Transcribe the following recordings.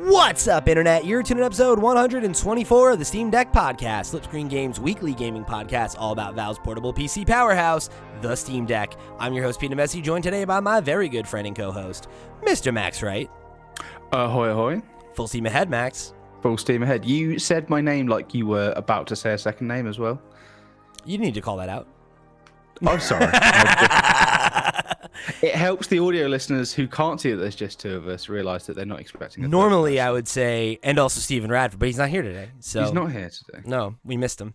What's up, Internet? You're tuning in episode 124 of the Steam Deck podcast, Flipscreen Games' weekly gaming podcast, all about Valve's portable PC powerhouse, the Steam Deck. I'm your host, Pete Messi, joined today by my very good friend and co-host, Mr. Max Wright. Ahoy, ahoy. Full steam ahead, Max. Full steam ahead. You said my name like you were about to say a second name as well. You need to call that out. Oh, sorry. It helps the audio listeners who can't see that there's just two of us realise that they're not expecting a Normally, I would say, and also Stephen Radford, but he's not here today. So he's not here today. No, we missed him.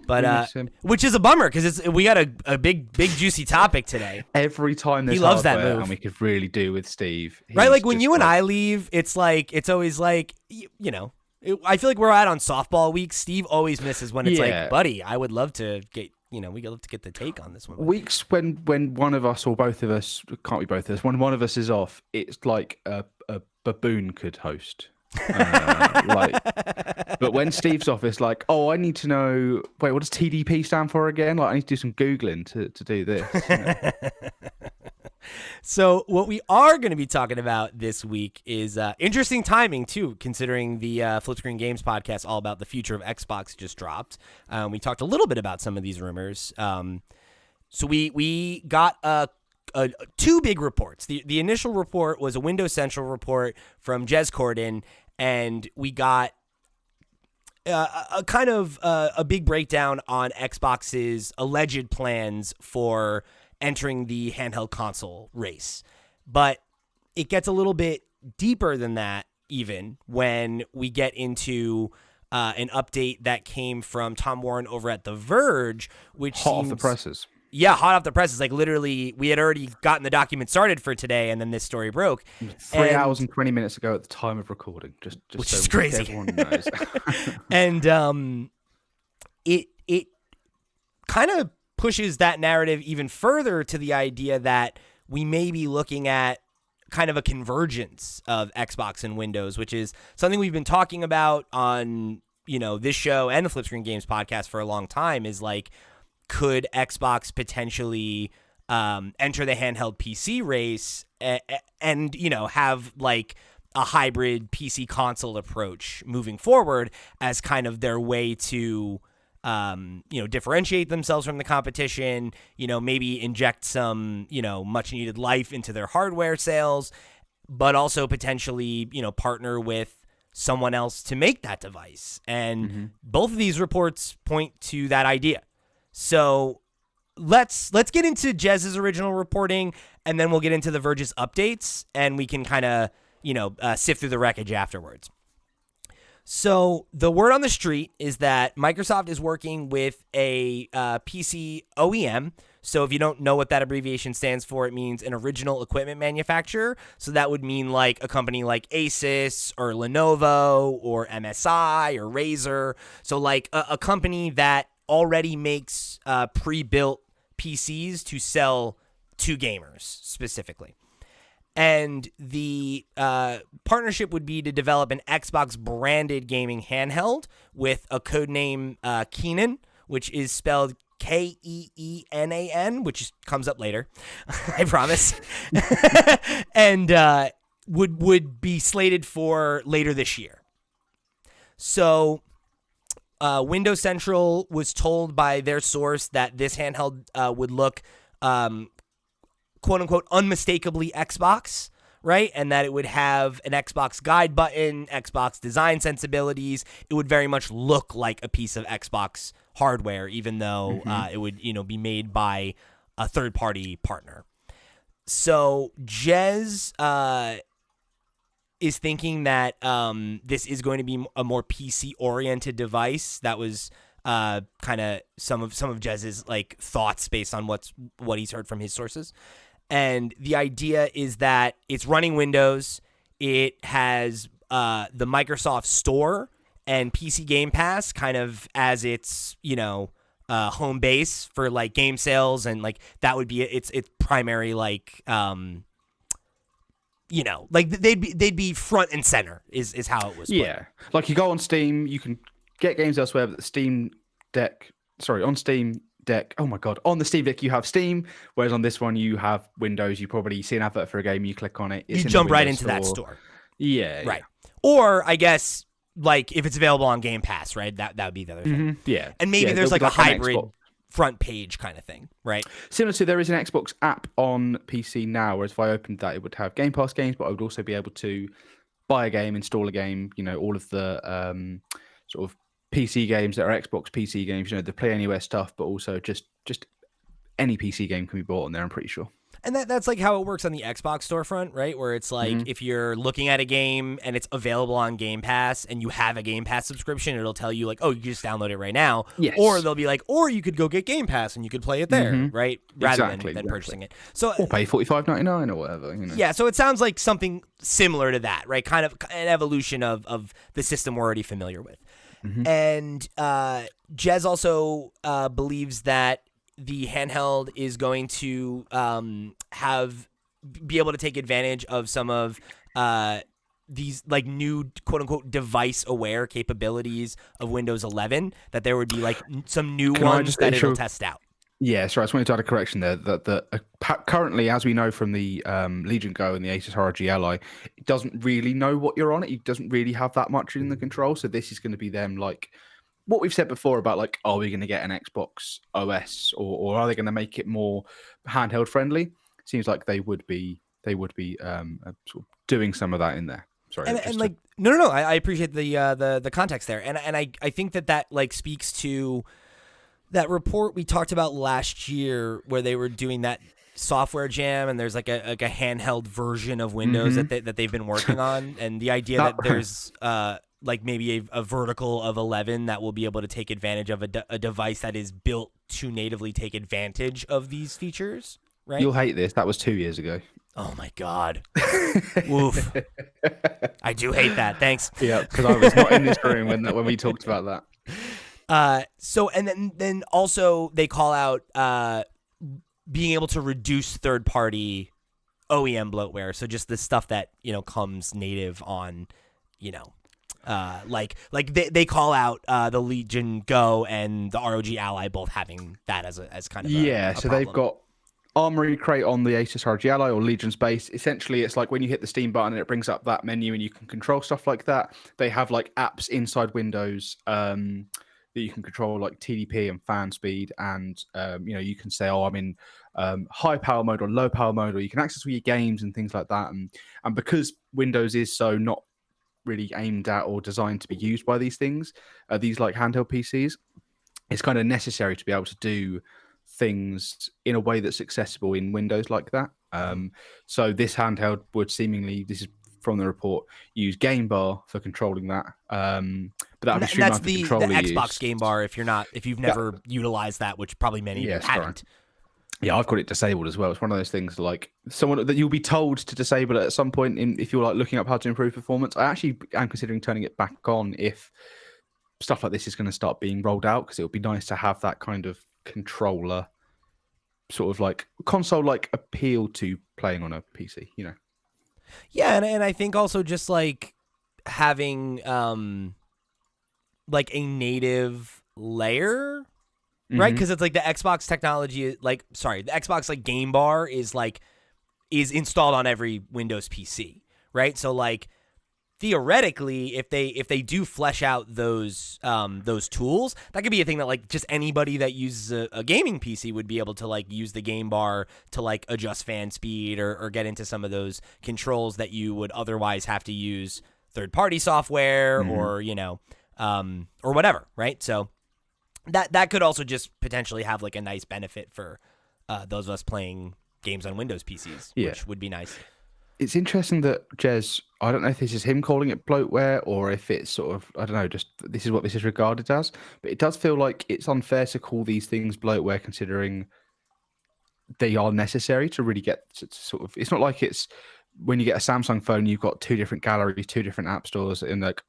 But which is a bummer because we got a big juicy topic today. Every time there's he loves that hardware move, and we could really do with Steve. Right, like when you and I leave, it's always like I feel like we're out on softball week. Steve always misses when it's like, buddy, I would love to get. We'd love to get the take on this one. Weeks when one of us or both of us, can't be both of us, when one of us is off, it's like a baboon could host. But when Steve's off, it's like, oh, I need to know, wait, what does TDP stand for again? Like, I need to do some Googling to do this. So what we are going to be talking about this week is interesting timing, too, considering the Flipscreen Games podcast all about the future of Xbox just dropped. We talked a little bit about some of these rumors. So we got two big reports. The initial report was a Windows Central report from Jez Corden, and we got a kind of a big breakdown on Xbox's alleged plans for entering the handheld console race. But it gets a little bit deeper than that even when we get into an update that came from Tom Warren over at The Verge, which hot off the presses. Yeah, hot off the presses. Like literally, we had already gotten the document started for today, and then this story broke. 3 hours and 20 minutes ago at the time of recording, just which so is crazy. Everyone knows. And it kind of pushes that narrative even further to the idea that we may be looking at kind of a convergence of Xbox and Windows, which is something we've been talking about on, this show and the Flipscreen Games podcast for a long time, is like, could Xbox potentially enter the handheld PC race and have like a hybrid PC console approach moving forward as kind of their way to differentiate themselves from the competition, maybe inject some, much needed life into their hardware sales, but also potentially, partner with someone else to make that device. And both of these reports point to that idea. So let's get into Jez's original reporting, and then we'll get into The Verge's updates, and we can kind of, sift through the wreckage afterwards. So the word on the street is that Microsoft is working with a PC OEM. So if you don't know what that abbreviation stands for, it means an original equipment manufacturer. So that would mean like a company like ASUS or Lenovo or MSI or Razer. So like a company that already makes pre-built PCs to sell to gamers specifically. And the partnership would be to develop an Xbox-branded gaming handheld with a codename Keenan, which is spelled Keenan, which comes up later, I promise, and would be slated for later this year. So Windows Central was told by their source that this handheld would look quote-unquote unmistakably Xbox, right? And that it would have an Xbox guide button, Xbox design sensibilities. It would very much look like a piece of Xbox hardware, even though it would, be made by a third-party partner. So Jez is thinking that this is going to be a more PC-oriented device. That was kind of some of Jez's like thoughts based on what he's heard from his sources. And the idea is that it's running Windows. It has the Microsoft Store and PC Game Pass kind of as its, home base for like game sales, and like that would be its primary like like they'd be front and center is how it was put. Yeah, like you go on Steam, you can get games elsewhere, but on Steam Deck, oh my god, on the Steam Deck you have Steam, whereas on this one you have Windows. You probably see an advert for a game, you click on it, you jump right into that store. Yeah, right. Or I guess like if it's available on Game Pass, right? That would be the other thing. Yeah. And maybe there's it'll like be a an hybrid Xbox. front page kind of thing, right? Similar to there is an Xbox app on PC now, whereas if I opened that, it would have Game Pass games, but I would also be able to buy a game, install a game, all of the sort of PC games that are Xbox PC games, the Play Anywhere stuff, but also just any PC game can be bought on there, I'm pretty sure. And that's like how it works on the Xbox storefront, right? Where it's like if you're looking at a game and it's available on Game Pass and you have a Game Pass subscription, it'll tell you like, oh, you can just download it right now. Yes. Or they'll be like, or you could go get Game Pass and you could play it there, right? Rather than purchasing it. So or pay $45.99 or whatever. Yeah, so it sounds like something similar to that, right? Kind of an evolution of the system we're already familiar with. And Jez also believes that the handheld is going to be able to take advantage of some of these like new quote unquote device aware capabilities of Windows 11. That there would be like some new ones that it'll test out. Yeah, sorry, I just wanted to add a correction there. That currently, as we know from the Legion Go and the ASUS ROG Ally, it doesn't really know what you're on. It doesn't really have that much in the control. So this is going to be them like what we've said before about like, are we going to get an Xbox OS or are they going to make it more handheld friendly? Seems like they would be sort of doing some of that in there. Sorry, and like no, I appreciate the context there, and I think that like speaks to that report we talked about last year where they were doing that software jam and there's like a handheld version of Windows that they've been working on, and the idea that there's like maybe a vertical of 11 that will be able to take advantage of a device that is built to natively take advantage of these features, right? You'll hate this. That was 2 years ago. Oh my God. Woof. I do hate that. Thanks. Yeah, because I was not in this room when we talked about that. So, and then also they call out being able to reduce third-party OEM bloatware. So just the stuff that, comes native on, like they call out the Legion Go and the ROG Ally both having that as kind of a so problem. They've got Armory Crate on the ASUS ROG Ally or Legion Space. Essentially, it's like when you hit the Steam button and it brings up that menu and you can control stuff like that. They have like apps inside Windows that you can control, like TDP and fan speed, and you can say, oh, I'm in high power mode or low power mode, or you can access all your games and things like that. And because Windows is so not really aimed at or designed to be used by these things, these like handheld PCs, it's kind of necessary to be able to do things in a way that's accessible in Windows like that. So this handheld would seemingly, this is from the report, use Game Bar for controlling that. But that would be streamlined that's the Xbox Game Bar if you've never utilized that, which probably many of you haven't. Yeah, I've got it disabled as well. It's one of those things like someone that you'll be told to disable it at some point if you're like looking up how to improve performance. I actually am considering turning it back on if stuff like this is going to start being rolled out, because it would be nice to have that kind of controller sort of like console like appeal to playing on a PC, Yeah, and I think also just like having like a native layer, right? Because it's like the Xbox technology, the Xbox like Game Bar is installed on every Windows PC, right? So like theoretically, if they do flesh out those tools, that could be a thing that like just anybody that uses a gaming PC would be able to like use the Game Bar to like adjust fan speed or get into some of those controls that you would otherwise have to use third-party software or or whatever, right? So that could also just potentially have like a nice benefit for those of us playing games on Windows PCs, which would be nice. It's interesting that Jez, I don't know if this is him calling it bloatware or if it's sort of, I don't know, just this is what this is regarded as, but it does feel like it's unfair to call these things bloatware considering they are necessary to really get to sort of, it's not like it's when you get a Samsung phone, you've got two different galleries, two different app stores, and like,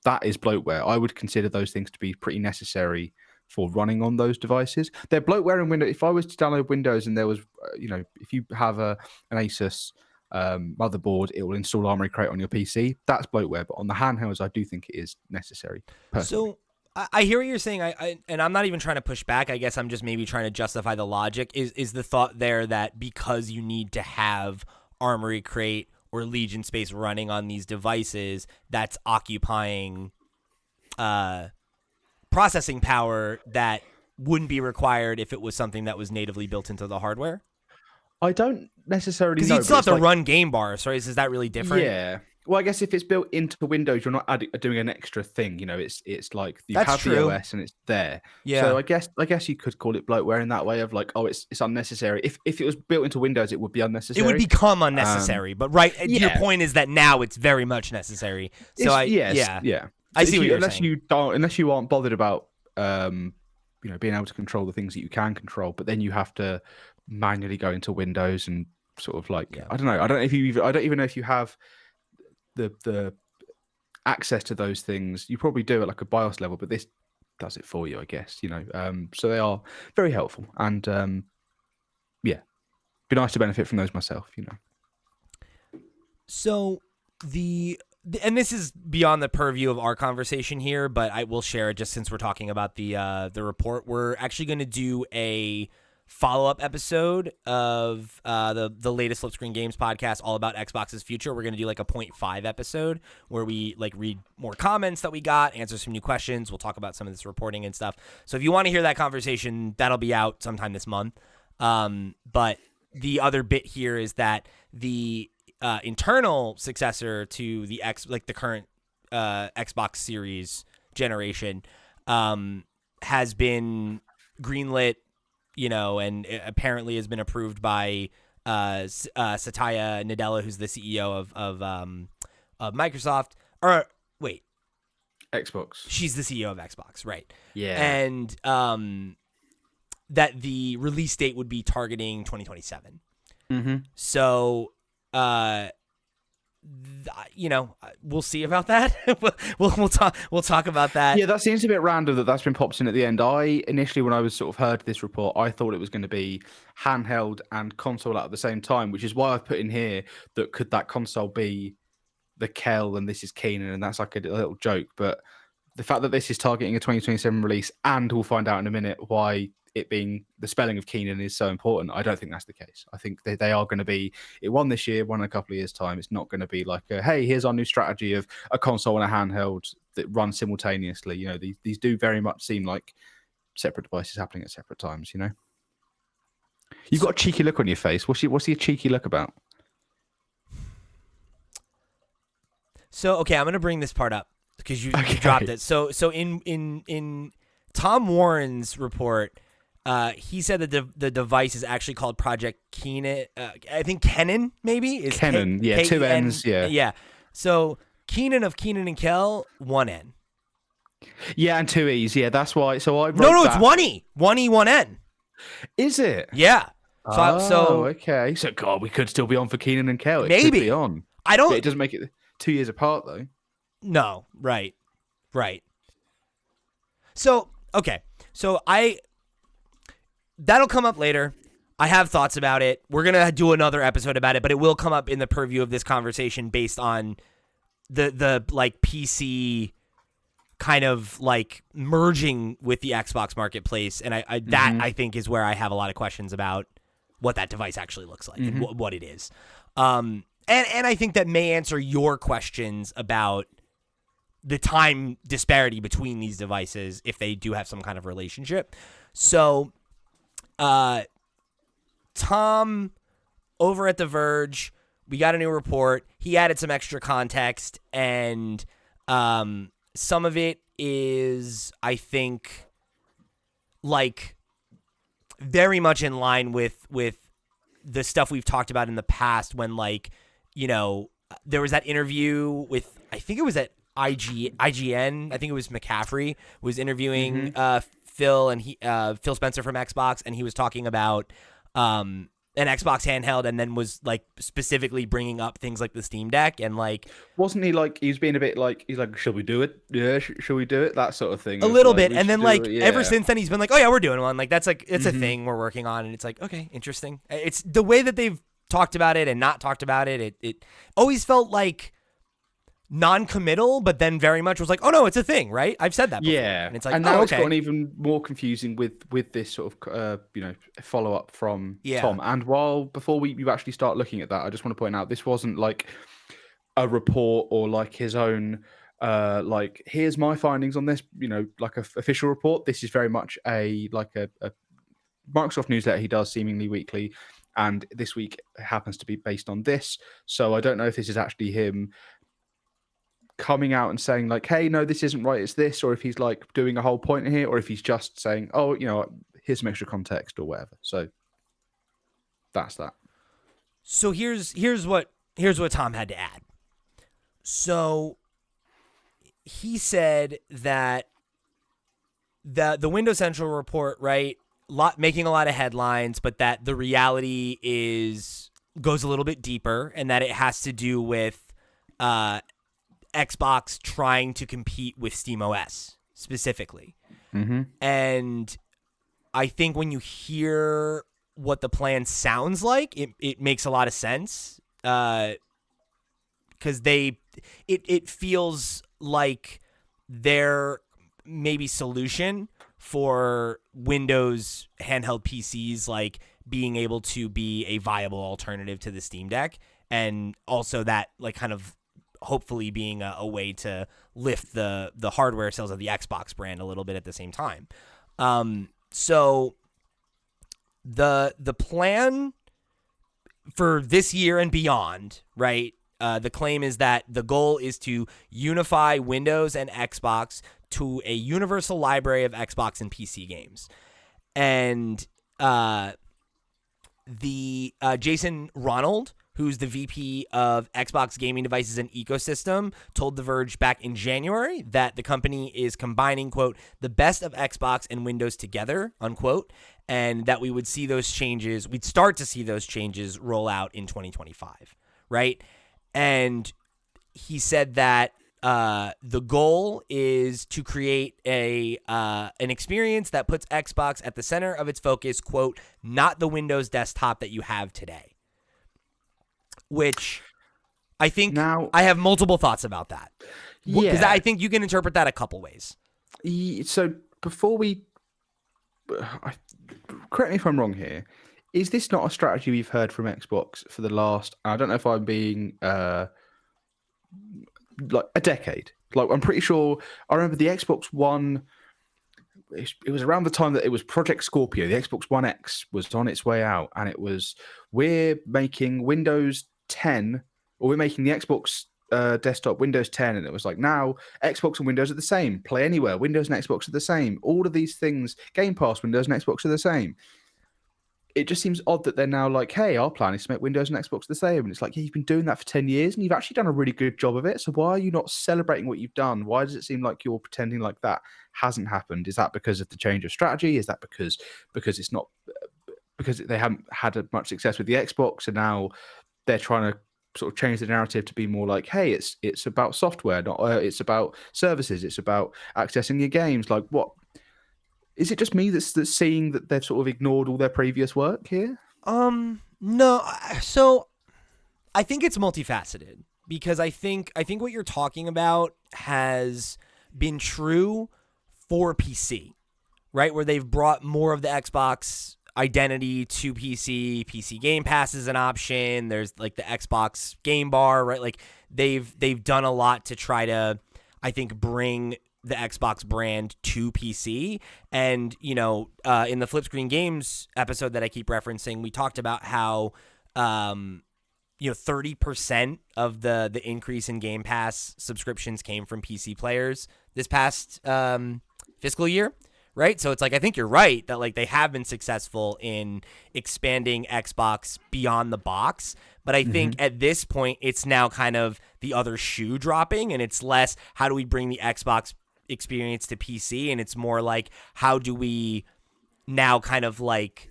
that is bloatware. I would consider those things to be pretty necessary for running on those devices. They're bloatware in Windows. If I was to download Windows and there was, if you have an ASUS motherboard, it will install Armory Crate on your PC. That's bloatware, but on the handhelds, I do think it is necessary. Personally. So I hear what you're saying. And I'm not even trying to push back. I guess I'm just maybe trying to justify the logic. Is the thought there that because you need to have Armory Crate or Legion space running on these devices that's occupying processing power that wouldn't be required if it was something that was natively built into the hardware? I don't necessarily know. Because you'd still have to run game bars, right? Is that really different? Yeah. Well, I guess if it's built into Windows, you're not doing an extra thing. You know, it's like you That's have true. the OS and it's there. Yeah. So I guess you could call it bloatware in that way of like, oh, it's unnecessary. If it was built into Windows, it would be unnecessary. It would become unnecessary. But your point is that now it's very much necessary. So yeah. So I see what you're saying. Unless you aren't bothered about being able to control the things that you can control, but then you have to manually go into Windows and sort of like I don't know. I don't even know if you have the access to those things. You probably do at like a BIOS level, but this does it for you, I guess. So they are very helpful, and be nice to benefit from those myself. So and this is beyond the purview of our conversation here, but I will share it just since we're talking about the report. We're actually going to do a follow-up episode of the latest Flip Screen Games podcast all about Xbox's future. We're going to do like a 0.5 episode where we like read more comments that we got, answer some new questions. We'll talk about some of this reporting and stuff. So if you want to hear that conversation, that'll be out sometime this month. But the other bit here is that the internal successor to the current Xbox Series generation has been greenlit, and it apparently has been approved by Satya Nadella, who's the CEO of Microsoft. Or wait, Xbox. She's the CEO of Xbox, right? Yeah. And that the release date would be targeting 2027. Mm-hmm. So, we'll see about that. We'll talk about that. Yeah, that seems a bit random that's been popped in at the end. I initially, when I was sort of heard this report, I thought it was going to be handheld and console out at the same time, which is why I've put in here that could that console be the Kel and this is Keenan, and that's like a little joke. But the fact that this is targeting a 2027 release, and we'll find out in a minute why it being the spelling of Keenan is so important, I don't think that's the case. I think they are going to be, it won this year, won in a couple of years' time. It's not going to be like, hey, here's our new strategy of a console and a handheld that run simultaneously. These do very much seem like separate devices happening at separate times, You've got a cheeky look on your face. What's your cheeky look about? So, okay, I'm going to bring this part up because you dropped it. So in Tom Warren's report, he said that the device is actually called Project Keenan. I think Kenan maybe is Kenan. Yeah, two N's. Yeah. Yeah. So Keenan of Keenan and Kel, one N. Yeah, and two E's. Yeah, that's why. So I wrote no, that. It's one E, one N. Is it? Yeah. So okay. So God, we could still be on for Keenan and Kel. It maybe could be on. I don't. But it doesn't make it 2 years apart though. No. Right. So okay. So that'll come up later. I have thoughts about it. We're going to do another episode about it, but it will come up in the purview of this conversation based on the like PC kind of like merging with the Xbox marketplace. And I think is where I have a lot of questions about what that device actually looks like and what it is. And I think that may answer your questions about the time disparity between these devices if they do have some kind of relationship. So, Tom over at The Verge, we got a new report. He added some extra context, and some of it is, I think, like very much in line with the stuff we've talked about in the past when, like, there was that interview with, I think it was at IGN. I think it was McCaffrey was interviewing Phil and Phil Spencer from Xbox, and he was talking about an Xbox handheld, and then was like specifically bringing up things like the Steam Deck, and like wasn't he like he was being a bit like he's like, should we do it? Yeah, should we do it? That sort of thing. A little bit, and then like ever since then he's been like, oh yeah, we're doing one. Like that's like it's a thing we're working on, and it's like okay, interesting. It's the way that they've talked about it and not talked about it. It always felt like non-committal, but then very much was like, oh no, it's a thing, right? I've said that before. Yeah, And it's like, and now oh, it's okay. gotten even more confusing with this sort of follow up from Tom. And before you actually start looking at that, I just want to point out this wasn't like a report or like his own like here's my findings on this, like a official report. This is very much a Microsoft newsletter he does seemingly weekly, and this week happens to be based on this. So I don't know if this is actually him coming out and saying like, hey, no, this isn't right, it's this, or if he's like doing a whole point here, or if he's just saying, oh, here's some extra context or whatever. So that's that. So here's what Tom had to add. So he said that the Windows Central report, right, making a lot of headlines, but that the reality goes a little bit deeper, and that it has to do with Xbox trying to compete with SteamOS specifically. Mm-hmm. And I think when you hear what the plan sounds like, it makes a lot of sense. Because it feels like their maybe solution for Windows handheld PCs, like being able to be a viable alternative to the Steam Deck, and also that like kind of hopefully being a way to lift the hardware sales of the Xbox brand a little bit at the same time. So the plan for this year and beyond, right? The claim is that the goal is to unify Windows and Xbox to a universal library of Xbox and PC games. And Jason Ronald, who's the VP of Xbox Gaming Devices and Ecosystem, told The Verge back in January that the company is combining, quote, the best of Xbox and Windows together, unquote, and that we'd start to see those changes roll out in 2025, right? And he said that the goal is to create an experience that puts Xbox at the center of its focus, quote, not the Windows desktop that you have today. Which I think now, I have multiple thoughts about that. Yeah. Because I think you can interpret that a couple ways. So before correct me if I'm wrong here, is this not a strategy we've heard from Xbox for the last, I don't know if I'm being like a decade? Like I'm pretty sure I remember the Xbox One. It was around the time that it was Project Scorpio. The Xbox One X was on its way out, and it was, we're making Windows 10, or we're making the Xbox desktop Windows 10, and it was like, now Xbox and Windows are the same. Play Anywhere, Windows and Xbox are the same. All of these things, Game Pass, Windows and Xbox are the same. It just seems odd that they're now like, hey, our plan is to make Windows and Xbox the same. And it's like, yeah, you've been doing that for 10 years and you've actually done a really good job of it. So why are you not celebrating what you've done? Why does it seem like you're pretending like that hasn't happened? Is that because of the change of strategy? Is that because it's not, because they haven't had much success with the Xbox, and now they're trying to sort of change the narrative to be more like, hey, it's about software, not it's about services, it's about accessing your games. Like, what? Is it just me that's seeing that they've sort of ignored all their previous work here? No. So I think it's multifaceted, because I think what you're talking about has been true for PC, right? Where they've brought more of the Xbox identity to PC. PC Game Pass is an option. There's like the Xbox Game Bar, right? Like they've done a lot to try to, I think, bring the Xbox brand to PC. And, in the Flip Screen Games episode that I keep referencing, we talked about how, 30% of the increase in Game Pass subscriptions came from PC players this past fiscal year, right? So it's like, I think you're right that like they have been successful in expanding Xbox beyond the box. But I think at this point, it's now kind of the other shoe dropping, and it's less, how do we bring the Xbox experience to PC? And it's more like, how do we now kind of like,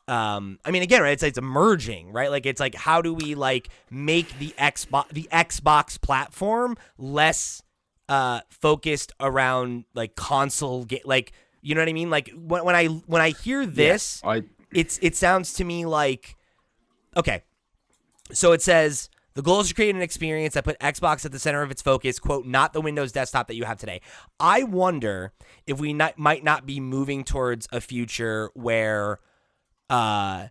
again, right, it's emerging, right? Like, it's like, how do we like make the Xbox platform less focused around like console like, you know what I mean? Like when I hear this, it sounds to me like, okay, so it says The goal is to create an experience that put Xbox at the center of its focus, quote, not the Windows desktop that you have today. I wonder if we might not be moving towards a future where that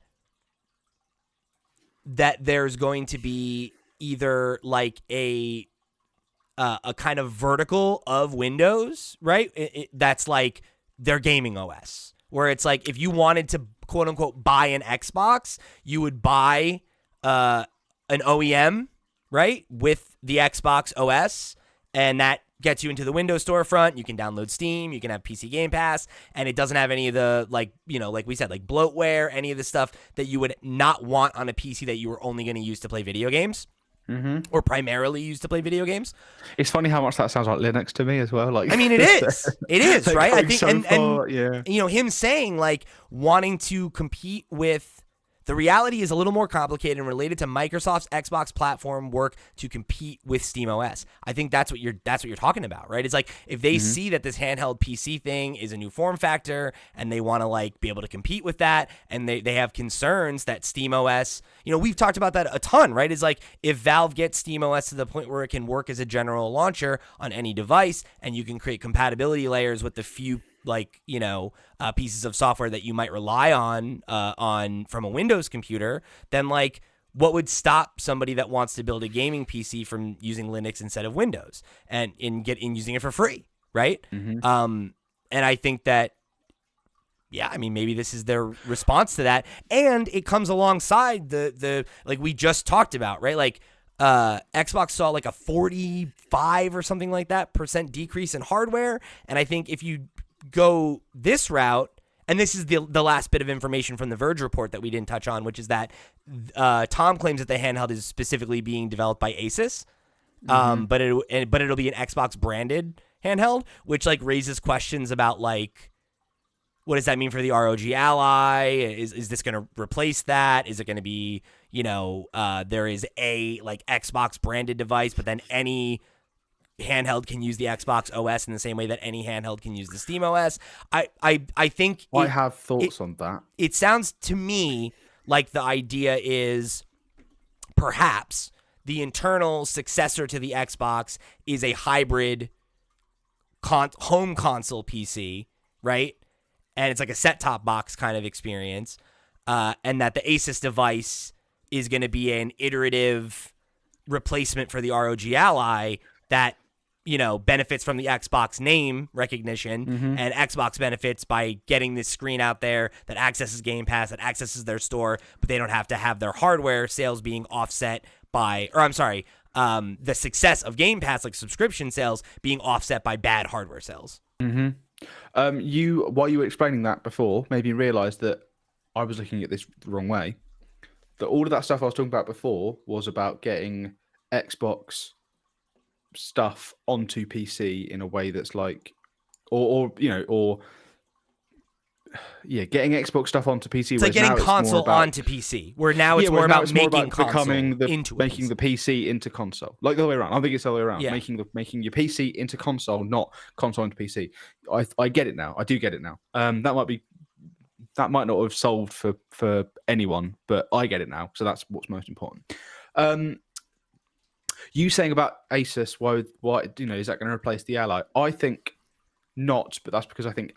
there's going to be either like a kind of vertical of Windows, right? That's like their gaming OS, where it's like if you wanted to, quote unquote, buy an Xbox, you would buy an OEM, right, with the Xbox OS, and that gets you into the Windows storefront. You can download Steam, you can have PC Game Pass, and it doesn't have any of the, like, you know, like we said, like bloatware, any of the stuff that you would not want on a PC that you were only going to use to play video games. Or primarily used to play video games. It's funny how much that sounds like Linux to me as well. Like, I mean, it is, right? I think, so and yeah, you know, him saying like wanting to compete with. The reality is a little more complicated and related to Microsoft's Xbox platform work to compete with SteamOS. I think that's what you're talking about, right? It's like if they see that this handheld PC thing is a new form factor and they want to like be able to compete with that, and they have concerns that SteamOS, you know, we've talked about that a ton, right? It's like if Valve gets SteamOS to the point where it can work as a general launcher on any device, and you can create compatibility layers with the few, like, you know, pieces of software that you might rely on from a Windows computer, then like what would stop somebody that wants to build a gaming PC from using Linux instead of Windows and using it for free, right? And I think that, yeah, I mean, maybe this is their response to that, and it comes alongside the like we just talked about, right? Like Xbox saw like a 45 or something like that % decrease in hardware, and I think if you go this route, and this is the last bit of information from the Verge report that we didn't touch on, which is that Tom claims that the handheld is specifically being developed by ASUS, but it'll be an Xbox branded handheld, which like raises questions about like, what does that mean for the ROG Ally? Is this going to replace that? Is it going to be, you know, there is a like Xbox branded device, but then any handheld can use the Xbox OS in the same way that any handheld can use the Steam OS. I think I have thoughts on that. It sounds to me like the idea is perhaps the internal successor to the Xbox is a hybrid home console PC, right? And it's like a set-top box kind of experience, and that the Asus device is going to be an iterative replacement for the ROG Ally that, you know, benefits from the Xbox name recognition, and Xbox benefits by getting this screen out there that accesses Game Pass, that accesses their store, but they don't have to have their hardware sales being offset by, or I'm sorry, the success of Game Pass, like subscription sales, being offset by bad hardware sales. While you were explaining that before, made me realize that I was looking at this the wrong way. That all of that stuff I was talking about before was about getting Xbox stuff onto PC in a way that's like, getting Xbox stuff onto PC. It's like getting console onto PC, where now it's more about making the PC into console, like the other way around. I think it's the other way around, making your PC into console, not console into PC. I get it now. I do get it now. That might not have solved for anyone, but I get it now. So that's what's most important. You saying about Asus, why you know, is that going to replace the Ally? I think not, but that's because I think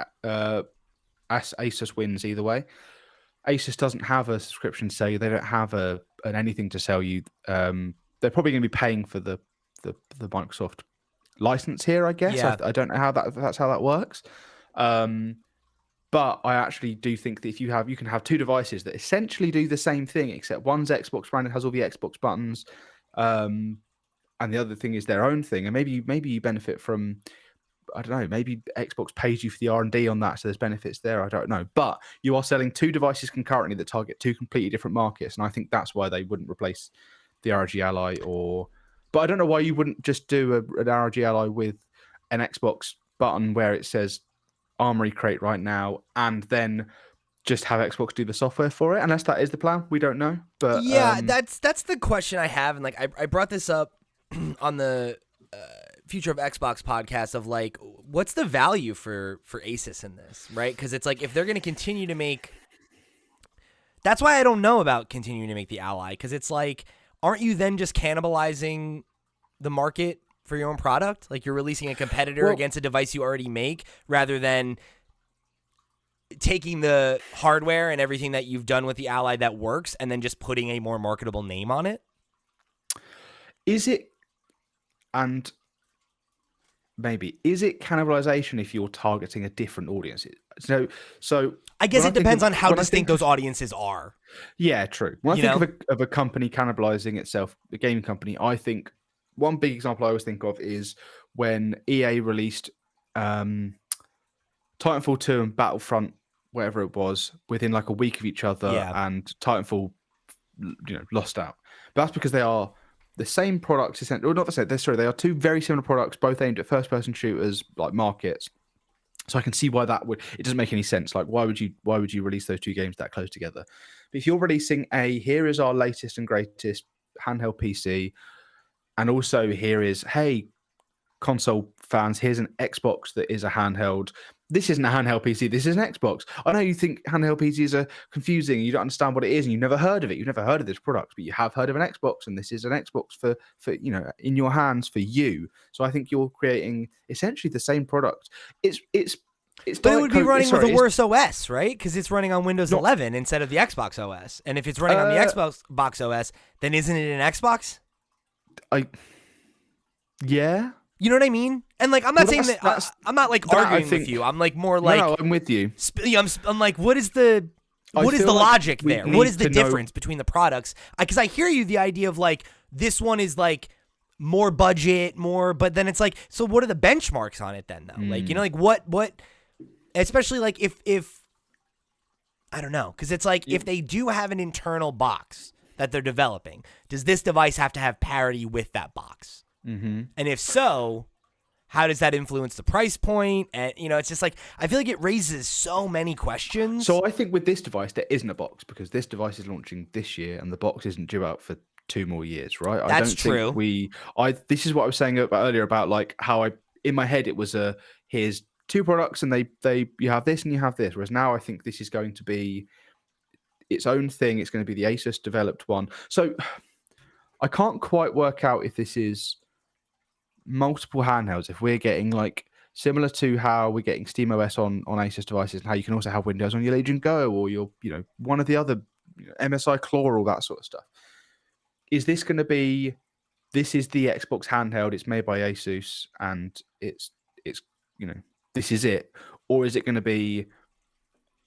Asus wins either way. Asus doesn't have a subscription to sell you. They don't have an anything to sell you. They're probably going to be paying for the Microsoft license here, I guess. Yeah. I don't know how that's how that works. But I actually do think that if you can have two devices that essentially do the same thing, except one's Xbox branded, has all the Xbox buttons, and the other thing is their own thing, and maybe you benefit from, I don't know, maybe Xbox pays you for the R&D on that, so there's benefits there. I don't know, but you are selling two devices concurrently that target two completely different markets, and I think that's why they wouldn't replace the ROG Ally. But I don't know why you wouldn't just do an ROG Ally with an Xbox button where it says Armory Crate right now, and then just have Xbox do the software for it, unless that is the plan. We don't know, but yeah, that's the question I have, and like I brought this up on the Future of Xbox podcast of like, what's the value for Asus in this, right? Because it's like if they're going to continue to make, that's why I don't know about continuing to make the Ally, because it's like, aren't you then just cannibalizing the market for your own product? Like you're releasing a competitor against a device you already make rather than taking the hardware and everything that you've done with the Ally that works and then just putting a more marketable name on it? Is it, and maybe, is it cannibalization if you're targeting a different audience? So I guess it depends on how distinct those audiences are. Yeah, true. When I think of a company cannibalizing itself, a gaming company, I think one big example I always think of is when EA released Titanfall 2 and Battlefront, whatever it was, within like a week of each other, and Titanfall, lost out. But that's because they are the same products, or not the same. They are two very similar products, both aimed at first-person shooters, like markets. So I can see why that would. It doesn't make any sense. Like, why would you release those two games that close together? But if you're releasing here is our latest and greatest handheld PC, and also here is, hey, console fans, here's an Xbox that is a handheld. This isn't a handheld PC. This is an Xbox. I know you think handheld PCs are confusing. You don't understand what it is, and you've never heard of it. You've never heard of this product, but you have heard of an Xbox, and this is an Xbox for in your hands for you. So I think you're creating essentially the same product. But it would be running with a worse OS, right? Because it's running on Windows 11 instead of the Xbox OS. And if it's running on the Xbox OS, then isn't it an Xbox? Yeah. You know what I mean? And like, I'm not saying that I'm not like arguing with you. I'm like more like, no, I'm with you. I'm like, what is the logic there? What is the difference between the products? Because I hear you, the idea of like, this one is like more budget, but then it's like, so what are the benchmarks on it then though? Like, like what, especially like if I don't know. Cause it's like, if they do have an internal box that they're developing, does this device have to have parity with that box? Mm-hmm. And if so, how does that influence the price point? And it's just like, I feel like it raises so many questions. So I think with this device, there isn't a box because this device is launching this year, and the box isn't due out for 2 more years, right? That's true. This is what I was saying earlier about like how in my head it was here's 2 products, and you have this and you have this. Whereas now I think this is going to be its own thing. It's going to be the ASUS developed one. So I can't quite work out if this is multiple handhelds, if we're getting like similar to how we're getting SteamOS on ASUS devices, and how you can also have Windows on your Legion Go or your one of the other MSI Claw, all that sort of stuff. Is this going to be? This is the Xbox handheld. It's made by ASUS, and it's this is it, or is it going to be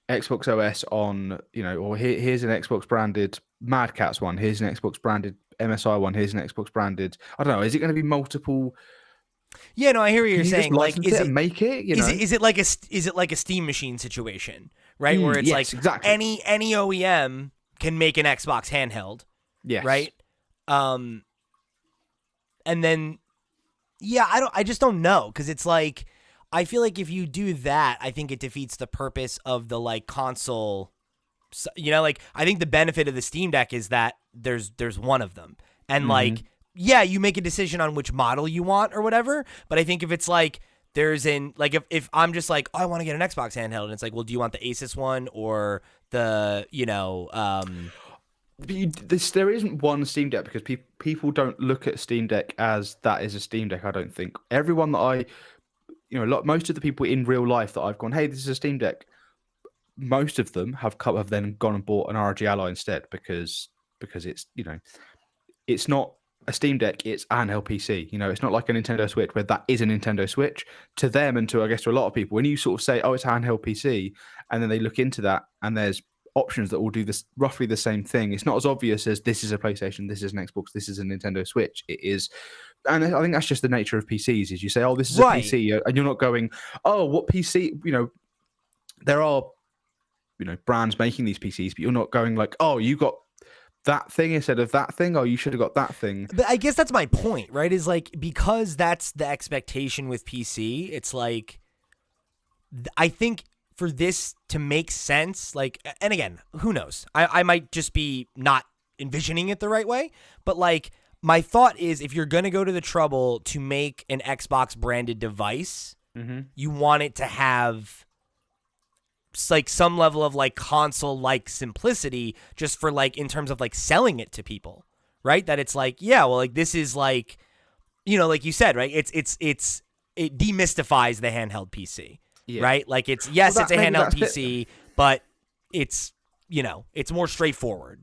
Xbox OS on or here's an Xbox branded Mad Catz one, here's an Xbox branded MSI one, here's an Xbox branded. I don't know. Is it going to be multiple? Yeah, no, I hear what you're saying. Like, is it make it? Is it like a Steam machine situation, right? Where it's like exactly. any OEM can make an Xbox handheld, yes, right? And then, I just don't know, because it's like, I feel like if you do that, I think it defeats the purpose of the like console. Like, I think the benefit of the Steam Deck is that there's one of them, and like, you make a decision on which model you want or whatever. But I think if it's like if I'm just like, oh, I want to get an Xbox handheld, and it's like, well, do you want the ASUS one or the there isn't one Steam Deck, because people don't look at Steam Deck as that is a Steam Deck. I don't think everyone that most of the people in real life that I've gone, hey, this is a Steam Deck, most of them have then gone and bought an ROG Ally instead, because it's it's not a Steam Deck, it's a handheld PC. It's not like a Nintendo Switch, where that is a Nintendo Switch to them, and to I guess to a lot of people. When you sort of say, oh, it's a handheld PC, and then they look into that and there's options that will do this roughly the same thing, it's not as obvious as this is a PlayStation, this is an Xbox, this is a Nintendo Switch. It is. And I think that's just the nature of PCs, is you say, oh, this is a PC, and you're not going, oh, what PC, there are, brands making these PCs, but you're not going like, oh, you got that thing instead of that thing, or you should have got that thing. But I guess that's my point, right? Is like, because that's the expectation with PC, it's like, I think for this to make sense, like, and again, who knows? I might just be not envisioning it the right way, but like, my thought is, if you're going to go to the trouble to make an Xbox branded device, you want it to have like some level of like console like simplicity, just for like in terms of like selling it to people, right? That it's like, yeah, well, like this is like, like you said, right? It demystifies the handheld PC, right? Like it's a handheld PC, but it's, it's more straightforward.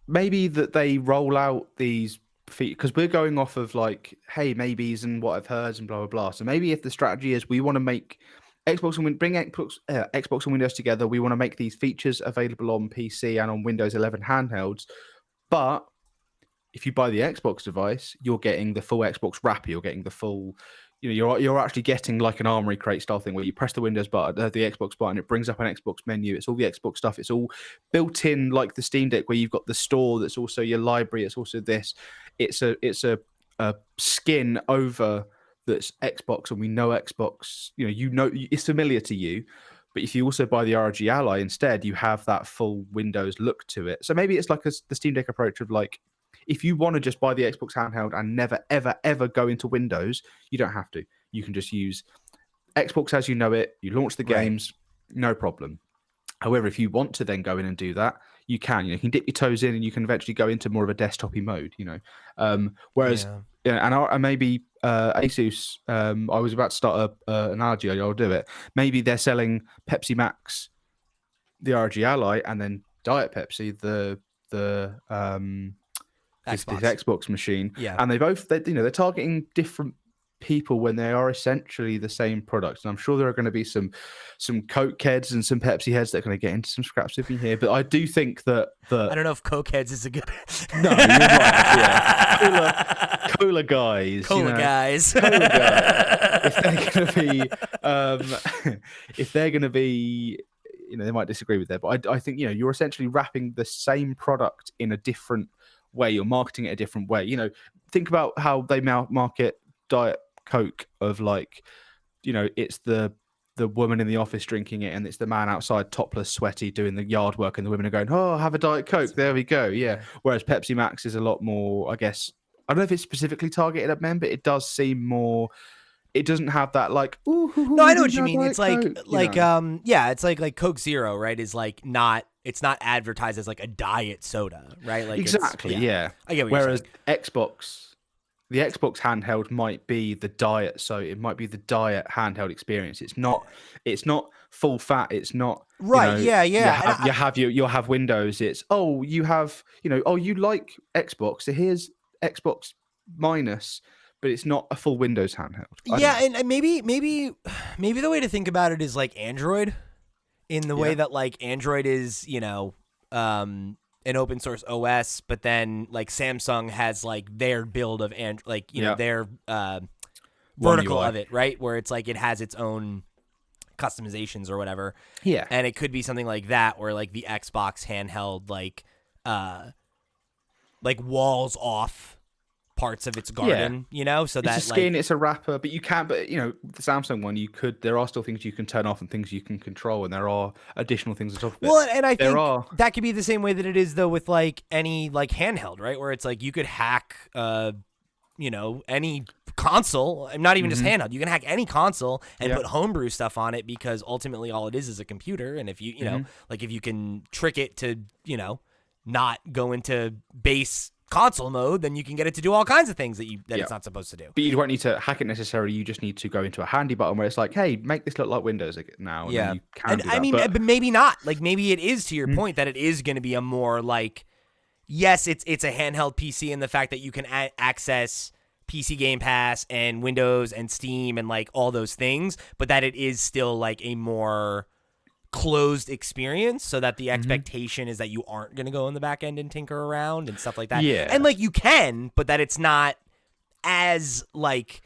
Maybe that they roll out these feet because we're going off of like, hey, maybes and what I've heard and blah blah blah. So maybe if the strategy is we want to make Xbox and Windows together, we want to make these features available on PC and on Windows 11 handhelds. But if you buy the Xbox device, you're getting the full Xbox wrapper. You're getting the full, you're actually getting like an Armory Crate style thing where you press the Windows button, the Xbox button, it brings up an Xbox menu. It's all the Xbox stuff. It's all built in like the Steam Deck, where you've got the store. That's also your library. It's also this. It's a skin over that's Xbox, and we know Xbox. It's familiar to you. But if you also buy the ROG Ally instead, you have that full Windows look to it. So maybe it's like the Steam Deck approach of like, if you want to just buy the Xbox handheld and never, ever, ever go into Windows, you don't have to. You can just use Xbox as you know it. You launch the games, no problem. However, if you want to then go in and do that, you can. You can dip your toes in and you can eventually go into more of a desktop-y mode, Whereas, and maybe ASUS, I was about to start an analogy, I'll do it. Maybe they're selling Pepsi Max, the ROG Ally, and then Diet Pepsi, the this Xbox machine, and they're targeting different people when they are essentially the same product. And I'm sure there are going to be some Coke heads and some Pepsi heads that are going to get into some scraps with me here. But I do think that I don't know if Coke heads is a good. No, you're right. Yeah, cola guys. Cola guys. If they're going to be, they might disagree with that. But I think you're essentially wrapping the same product in a different way. You're marketing it a different way. Think about how they market Diet Coke of like, it's the woman in the office drinking it, and it's the man outside topless, sweaty, doing the yard work, and the women are going, "Oh, have a Diet Coke." There we go. Yeah. Whereas Pepsi Max is a lot more, I guess. I don't know if it's specifically targeted at men, but it does seem more. It doesn't have that like. Ooh, no, I know what you mean. It's like Coke, it's like Coke Zero, right? Is like not. It's not advertised as like a diet soda, right? Like exactly. Yeah. I get what Whereas you're saying. The Xbox handheld might be the diet, so it might be the diet handheld experience. It's not full fat. It's not right. You'll have Windows. It's you have you like Xbox. So here's Xbox minus, but it's not a full Windows handheld. And maybe the way to think about it is like Android, in the way that like Android is an open source OS, but then like Samsung has like their build of their vertical of it, right? Where it's like it has its own customizations or whatever. Yeah. And it could be something like that, where like the Xbox handheld like walls off parts of its garden, so that it's a skin, it's a wrapper, but you can't. But the Samsung one, there are still things you can turn off and things you can control, and there are additional things on top of it. Well, and I think that could be the same way that it is though with like any like handheld, right? Where it's like you could hack, any console, not even just handheld. You can hack any console and put homebrew stuff on it, because ultimately all it is a computer. And if you know like if you can trick it to not go into base console mode, then you can get it to do all kinds of things that it's not supposed to do. But you don't need to hack it necessarily. You just need to go into a handy button where it's like, hey, make this look like Windows now. And then you can do that. I mean, but maybe not. Like maybe it is, to your point, that it is going to be a more like, yes, it's a handheld PC, and the fact that you can access PC Game Pass and Windows and Steam and like all those things, but that it is still like a more closed experience, so that the expectation is that you aren't going to go in the back end and tinker around and stuff like that. Yeah. And like you can, but that it's not as like,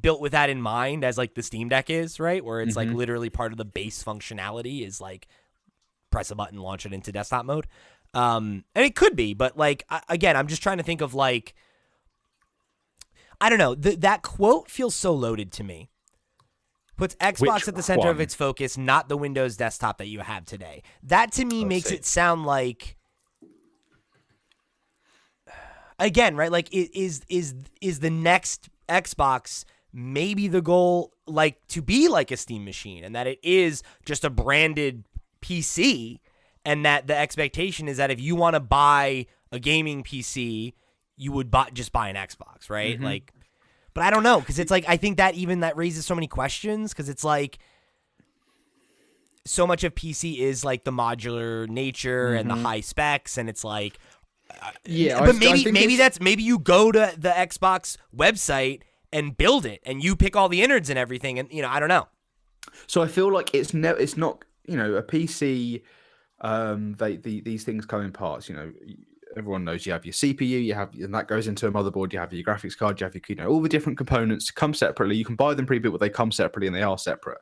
built with that in mind as like the Steam Deck is, right? Where it's like literally part of the base functionality is like press a button, launch it into desktop mode. And it could be, but like, again, I'm just trying to think of like, I don't know, that quote feels so loaded to me. Puts Xbox at the center of its focus, not the Windows desktop that you have today. That to me makes it sound like, again, right? Like, is the next Xbox maybe the goal, like to be like a Steam machine, and that it is just a branded PC, and that the expectation is that if you want to buy a gaming PC, you would just buy an Xbox, right? Mhm. Like, but I don't know, because it's like, I think that raises so many questions, because it's like, so much of PC is like the modular nature and the high specs, and it's like, but maybe you go to the Xbox website and build it, and you pick all the innards and everything, and I don't know. So I feel like it's not, a PC. These things come in parts. Everyone knows you have your CPU, and that goes into a motherboard. You have your graphics card, you have your, all the different components come separately. You can buy them pre-built, but they come separately and they are separate.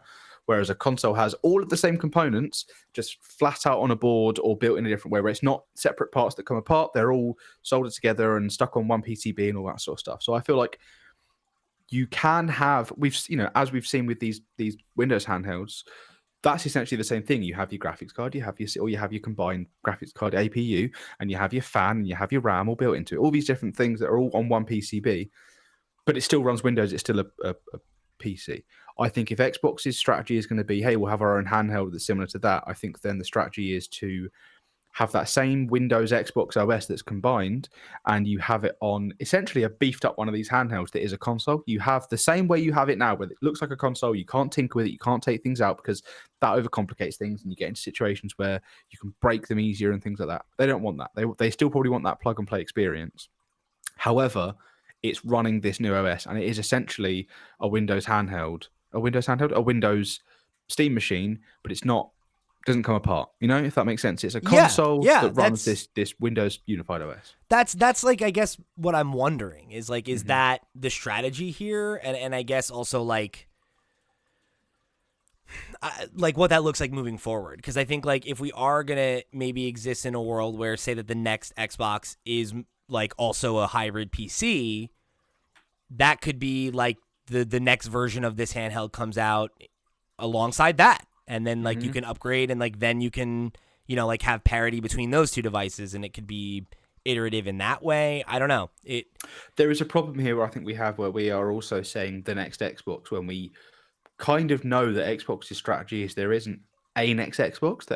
Whereas a console has all of the same components, just flat out on a board or built in a different way, where it's not separate parts that come apart. They're all soldered together and stuck on one PCB and all that sort of stuff. So I feel like you can have, as we've seen with these Windows handhelds, that's essentially the same thing. You have your graphics card, you have your combined graphics card APU, and you have your fan, and you have your RAM all built into it. All these different things that are all on one PCB, but it still runs Windows. It's still a PC. I think if Xbox's strategy is going to be, hey, we'll have our own handheld that's similar to that, I think then the strategy is to have that same Windows Xbox OS that's combined, and you have it on essentially a beefed up one of these handhelds that is a console. You have the same way you have it now, where it looks like a console. You can't tinker with it. You can't take things out because that overcomplicates things, and you get into situations where you can break them easier and things like that. They don't want that. They still probably want that plug and play experience. However, it's running this new OS, and it is essentially a Windows Steam machine, but it's not. Doesn't come apart, if that makes sense. It's a console that runs this Windows unified OS. That's like, I guess what I'm wondering is like, is that the strategy here? And I guess also like what that looks like moving forward. Because I think like if we are going to maybe exist in a world where, say that the next Xbox is like also a hybrid PC, that could be like the next version of this handheld comes out alongside that. And then like you can upgrade, and like then you can, like have parity between those two devices, and it could be iterative in that way. I don't know. There is a problem here where I think we have, where we are also saying the next Xbox, when we kind of know that Xbox's strategy is there isn't a next Xbox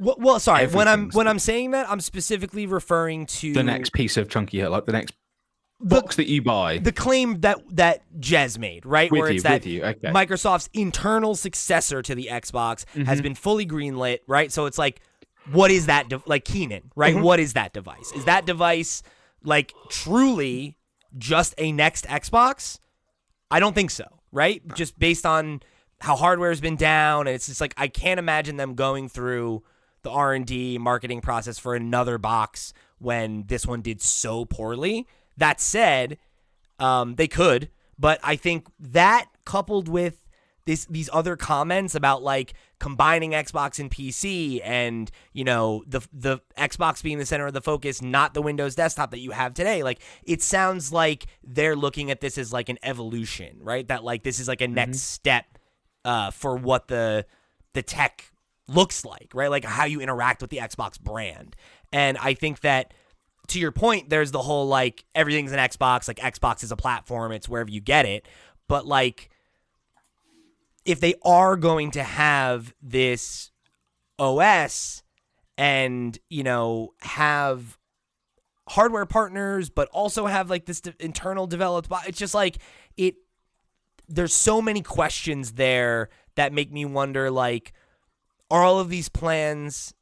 well, sorry. When I'm saying that, I'm specifically referring to the next piece of chunky, like the next box that you buy. The claim that Jez made, right? With where you, it's that okay. Microsoft's internal successor to the Xbox has been fully greenlit, right? So it's like, what is that? Like Keenan, right? What is that device? Is that device like truly just a next Xbox? I don't think so, right? Just based on how hardware has been down, and it's just like, I can't imagine them going through the R&D marketing process for another box when this one did so poorly. That said, they could, but I think that coupled with these other comments about like combining Xbox and PC, and the Xbox being the center of the focus, not the Windows desktop that you have today, like it sounds like they're looking at this as like an evolution, right? That like this is like a next step for what the tech looks like, right? Like how you interact with the Xbox brand. And I think that, to your point, there's the whole like everything's an Xbox, like Xbox is a platform, it's wherever you get it. But like, if they are going to have this OS and, have hardware partners, but also have like this internal developed, it's just like there's so many questions there that make me wonder, like, are all of these plans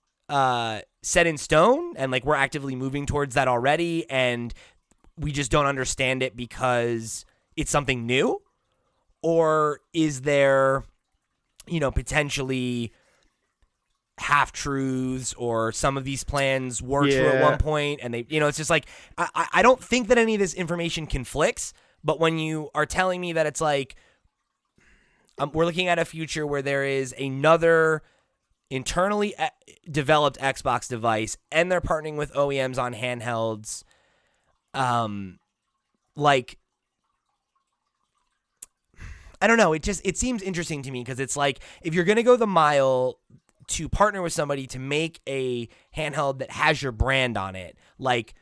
set in stone, and like we're actively moving towards that already, and we just don't understand it because it's something new? Or is there, potentially half-truths, or some of these plans were true at one point, and they, it's just like, I don't think that any of this information conflicts, but when you are telling me that it's like, we're looking at a future where there is another internally developed Xbox device, and they're partnering with OEMs on handhelds, like, I don't know. It seems interesting to me, because it's like, if you're going to go the mile to partner with somebody to make a handheld that has your brand on it, like,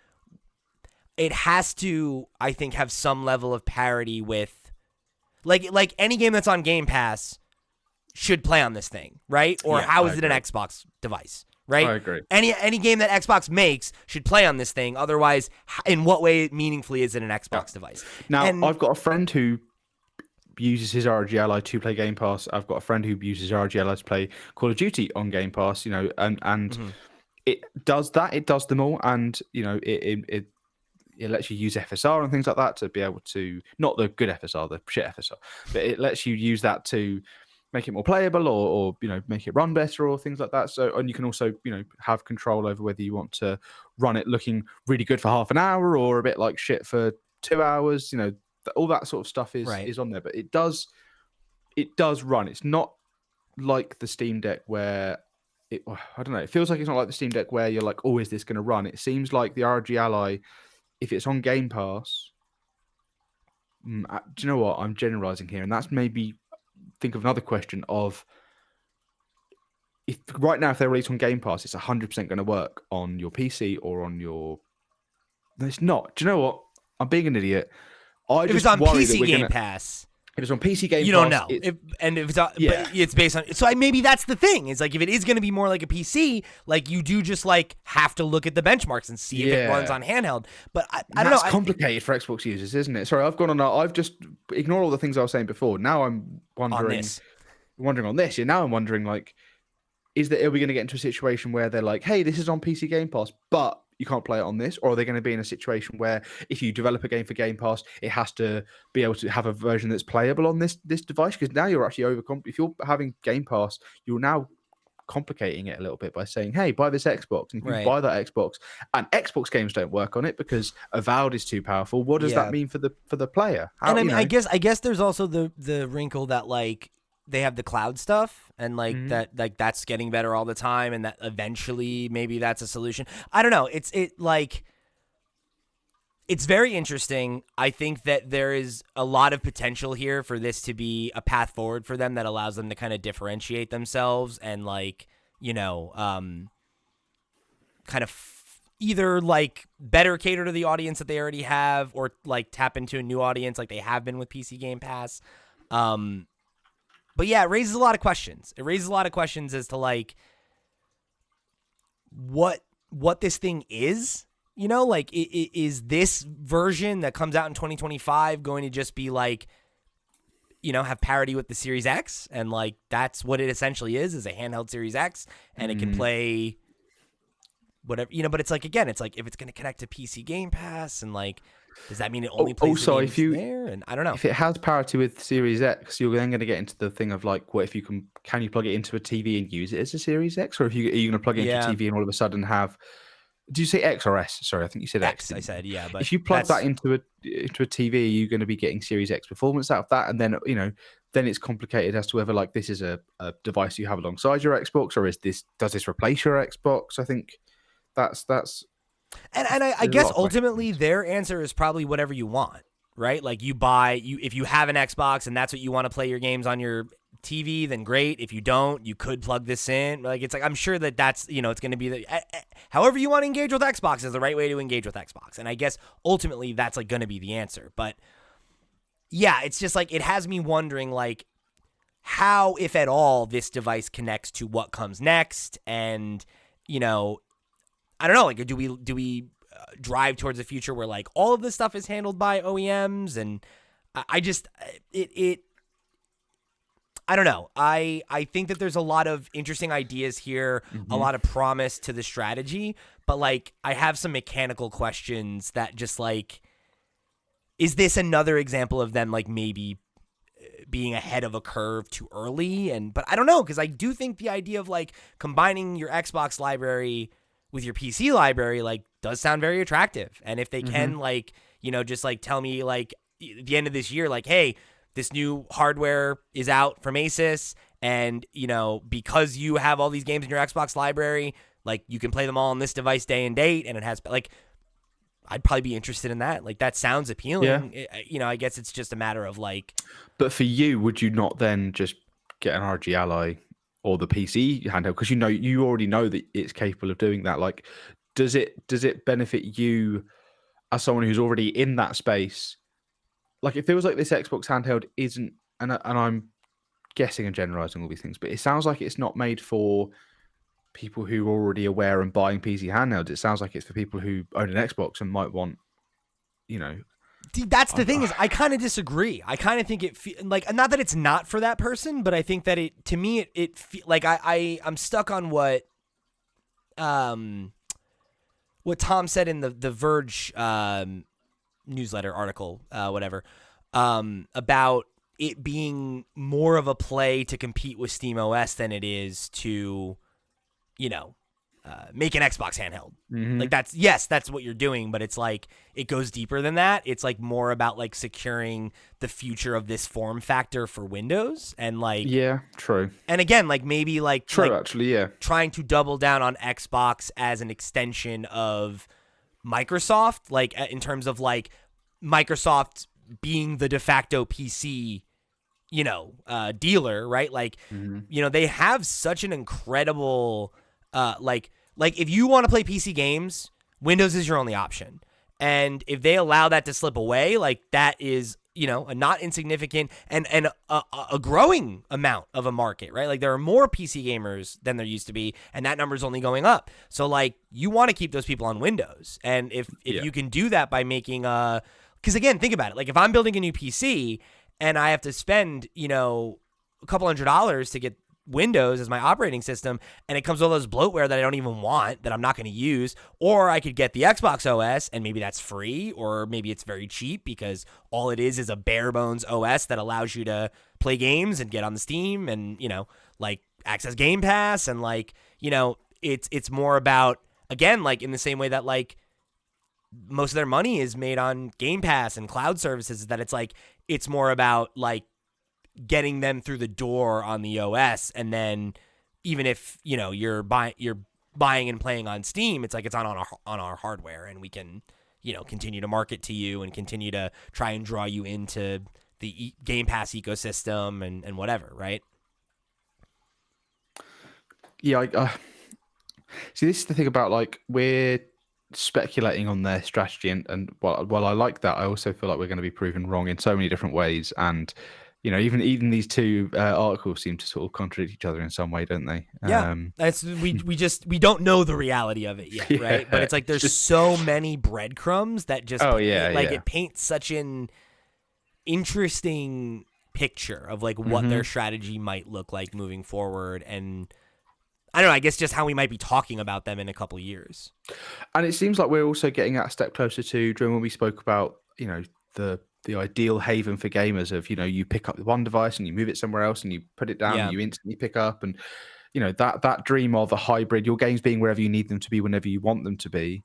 it has to, I think, have some level of parity with, like any game that's on Game Pass should play on this thing, right? Or how is it an Xbox device, right? I agree. Any game that Xbox makes should play on this thing. Otherwise, in what way meaningfully is it an Xbox device? Now, And I've got a friend who uses his ROG Ally to play Game Pass. I've got a friend who uses ROG Ally to play Call of Duty on Game Pass. And it does that. It does them all, and it lets you use FSR and things like that to be able to, not the good FSR, the shit FSR, but it lets you use that to make it more playable or make it run better or things like that. So, and you can also have control over whether you want to run it looking really good for half an hour or a bit like shit for 2 hours. All that sort of stuff is on there, but it does run. It's not like the Steam Deck where I don't know. It feels like it's not like the Steam Deck where you're like, oh, is this going to run? It seems like the ROG Ally, if it's on Game Pass, do you know what? I'm generalizing here, and that's maybe think of another question of if right now if they're released on Game Pass, it's 100% going to work on your PC or on your. No, it's not. Do you know what? I'm being an idiot. If it's on PC Game Pass. If it's on PC Game Pass, you don't know. If it's on, but it's based on. So maybe that's the thing. Is like if it is going to be more like a PC, like you do just like have to look at the benchmarks and see if it runs on handheld. But I don't know. That's complicated for Xbox users, isn't it? Sorry, I've gone on. I've just ignored all the things I was saying before. Now I'm wondering on this. Yeah, now I'm wondering like, are we going to get into a situation where they're like, hey, this is on PC Game Pass, but you can't play it on this? Or are they going to be in a situation where if you develop a game for Game Pass, it has to be able to have a version that's playable on this device? Because now you're actually if you're having Game Pass, you're now complicating it a little bit by saying, hey, buy this Xbox. And if you buy that Xbox and Xbox games don't work on it because Avowed is too powerful, what does that mean for the player? I guess there's also the wrinkle that like they have the cloud stuff and like that's getting better all the time, and that eventually maybe that's a solution. I don't know. It's very interesting. I think that there is a lot of potential here for this to be a path forward for them that allows them to kind of differentiate themselves and like, kind of either like better cater to the audience that they already have or like tap into a new audience like they have been with PC Game Pass. But yeah, it raises a lot of questions. It raises a lot of questions as to like what this thing is. Like is this version that comes out in 2025 going to just be like, have parity with the Series X, and like that's what it essentially is a handheld Series X, and it can play whatever, but it's like again, it's like if it's going to connect to PC Game Pass, and like does that mean it only plays the games there? And I don't know. If it has parity with Series X, you're then going to get into the thing of like, what if you can you plug it into a TV and use it as a Series X, or are you going to plug it into a TV and all of a sudden have? Did you say X or S? Sorry, I think you said X. I said but if you plug that into a TV, you're going to be getting Series X performance out of that, and then then it's complicated as to whether like this is a device you have alongside your Xbox, or does this replace your Xbox? I think that's. And I guess ultimately their answer is probably whatever you want, right? Like if you have an Xbox and that's what you want to play your games on your TV, then great. If you don't, you could plug this in. Like it's like I'm sure that's it's going to be however you want to engage with Xbox is the right way to engage with Xbox. And I guess ultimately that's like going to be the answer. But yeah, it's just like it has me wondering like how, if at all, this device connects to what comes next, and I don't know, like, do we drive towards a future where like all of this stuff is handled by OEMs? And I don't know. I think that there's a lot of interesting ideas here, a lot of promise to the strategy, but like I have some mechanical questions that just like, is this another example of them like maybe being ahead of a curve too early? But I don't know, because I do think the idea of like combining your Xbox library with your PC library like does sound very attractive. And if they can like, just like tell me like at the end of this year, like, hey, this new hardware is out from ASUS, and because you have all these games in your Xbox library, like you can play them all on this device day and date, and it has like, I'd probably be interested in that. Like that sounds appealing. I guess it's just a matter of like. But for you, would you not then just get an RG Ally or the PC handheld, because you already know that it's capable of doing that? Like, does it benefit you as someone who's already in that space? Like, it feels like this Xbox handheld isn't, and I'm guessing and generalizing all these things, but it sounds like it's not made for people who are already aware and buying PC handhelds. It sounds like it's for people who own an Xbox and might want, you know. That's the thing is, I kind of disagree. I kind of think like, not that it's not for that person, but I think that to me, like I'm stuck on what Tom said in the Verge newsletter article, whatever, about it being more of a play to compete with SteamOS than it is to, make an Xbox handheld. Mm-hmm. Like that's what you're doing, but it's like it goes deeper than that. It's like more about like securing the future of this form factor for Windows and like true. And again, like maybe like true like actually, trying to double down on Xbox as an extension of Microsoft, like in terms of like Microsoft being the de facto PC dealer, right? Like, they have such an incredible, like if you want to play PC games, Windows is your only option. And if they allow that to slip away, like that is, a not insignificant and a growing amount of a market, right? Like there are more PC gamers than there used to be, and that number is only going up. So like you want to keep those people on Windows. And if you can do that by making because again, think about it. Like if I'm building a new PC and I have to spend, a couple $100s to get Windows as my operating system, and it comes with all those bloatware that I don't even want, that I'm not going to use, or I could get the Xbox OS, and maybe that's free, or maybe it's very cheap because all it is a bare bones OS that allows you to play games and get on the Steam and, like access Game Pass, and like, it's more about, again, like in the same way that like most of their money is made on Game Pass and cloud services, that it's like, it's more about like getting them through the door on the OS, and then even if you're buying and playing on Steam, it's like it's on our hardware, and we can continue to market to you and continue to try and draw you into the Game Pass ecosystem and whatever, right? Yeah, see, this is the thing about like we're speculating on their strategy, and while I like that, I also feel like we're going to be proven wrong in so many different ways, and even these two articles seem to sort of contradict each other in some way, don't they? Yeah, we don't know the reality of it yet, right? But it's like there's so many breadcrumbs that just it paints such an interesting picture of like what their strategy might look like moving forward, and I don't know, I guess just how we might be talking about them in a couple of years. And it seems like we're also getting that a step closer to when we spoke about the ideal haven for gamers of, you pick up the one device and you move it somewhere else and you put it down and you instantly pick up, and that dream of a hybrid, your games being wherever you need them to be whenever you want them to be,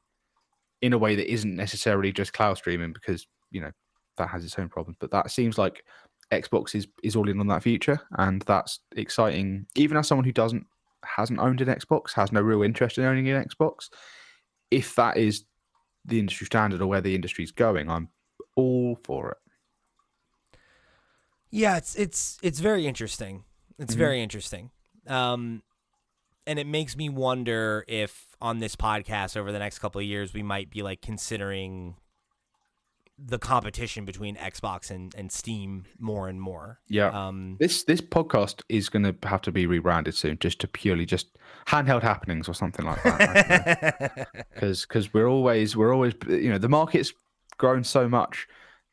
in a way that isn't necessarily just cloud streaming, because that has its own problems. But that seems like Xbox is all in on that future, and that's exciting. Even as someone who hasn't owned an Xbox, has no real interest in owning an Xbox, if that is the industry standard or where the industry's going, I'm all for it. Yeah, it's very interesting. It's very interesting. And it makes me wonder if on this podcast over the next couple of years, we might be like considering the competition between Xbox and Steam more and more. Yeah. This podcast is going to have to be rebranded soon, just to purely just handheld happenings or something like that. Because we're always the market's grown so much.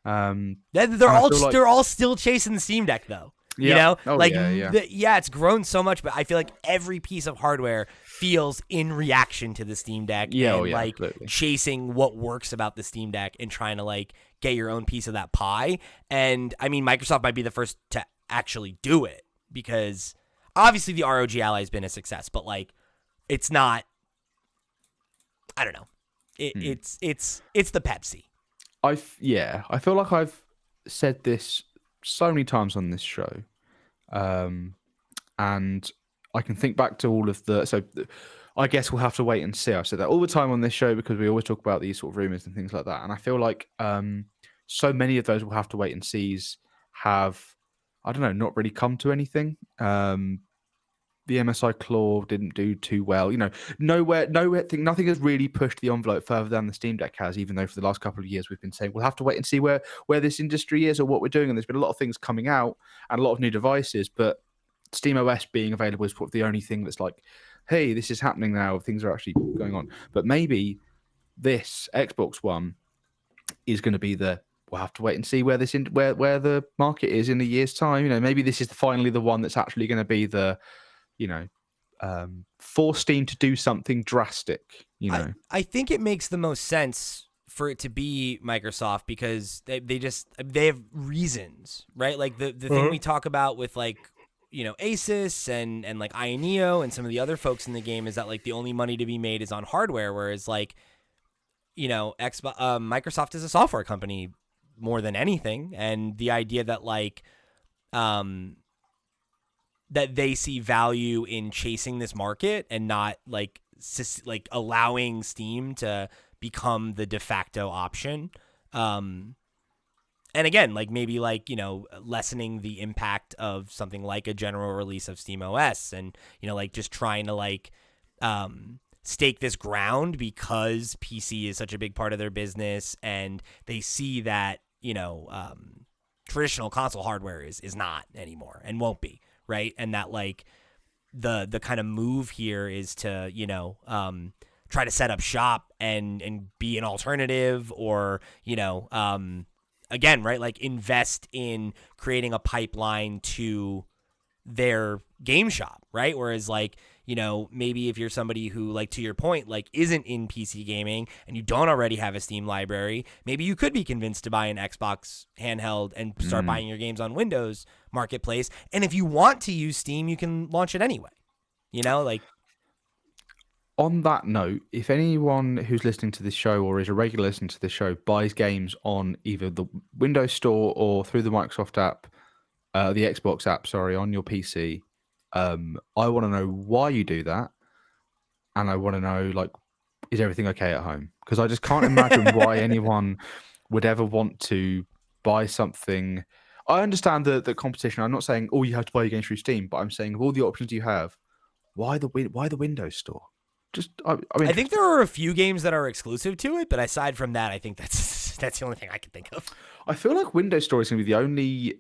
They're all still chasing the Steam Deck though. It's grown so much, but I feel like every piece of hardware feels in reaction to the Steam Deck, absolutely chasing what works about the Steam Deck and trying to like get your own piece of that pie. And I mean, Microsoft might be the first to actually do it, because obviously the ROG Ally has been a success, but like it's not. I don't know. It's the Pepsi. I feel like I've said this so many times on this show, and I can think back to all of I guess we'll have to wait and see. I've said that all the time on this show because we always talk about these sort of rumors and things like that, and I feel like so many of those we'll have to wait and sees have, I don't know, not really come to anything. The MSI Claw didn't do too well. Nothing has really pushed the envelope further than the Steam Deck has, even though for the last couple of years we've been saying we'll have to wait and see where this industry is or what we're doing. And there's been a lot of things coming out and a lot of new devices, but SteamOS being available is probably the only thing that's like hey, this is happening now. Things are actually going on. But maybe this Xbox One is going to be we'll have to wait and see where where the market is in a year's time. Maybe this is finally the one that's actually going to be you know, force Steam to do something drastic. I think it makes the most sense for it to be Microsoft because they have reasons, right? Like the thing we talk about with like, Asus and like Ioneo and some of the other folks in the game is that like the only money to be made is on hardware, whereas like, Microsoft is a software company more than anything, and the idea that like, that they see value in chasing this market and not like allowing Steam to become the de facto option. And again, like maybe like, lessening the impact of something like a general release of SteamOS and, like just trying to like stake this ground because PC is such a big part of their business and they see that, traditional console hardware is not anymore and won't be. Right. And that like the kind of move here is to, try to set up shop and be an alternative or, again, right, like invest in creating a pipeline to their game shop, right? Whereas like, maybe if you're somebody who like to your point, like isn't in PC gaming and you don't already have a Steam library, maybe you could be convinced to buy an Xbox handheld and start buying your games on Windows Marketplace. And if you want to use Steam, you can launch it anyway. Like on that note, if anyone who's listening to this show or is a regular listener to this show buys games on either the Windows Store or through the Microsoft app, the Xbox app, sorry, on your PC, I want to know why you do that, and I want to know like, is everything okay at home? Because I just can't imagine why anyone would ever want to buy something. I understand the competition. I'm not saying you have to buy your games through Steam, but I'm saying of all the options you have, why the Windows Store? I mean, I think there are a few games that are exclusive to it, but aside from that, I think that's the only thing I can think of. I feel like Windows Store is going to be the only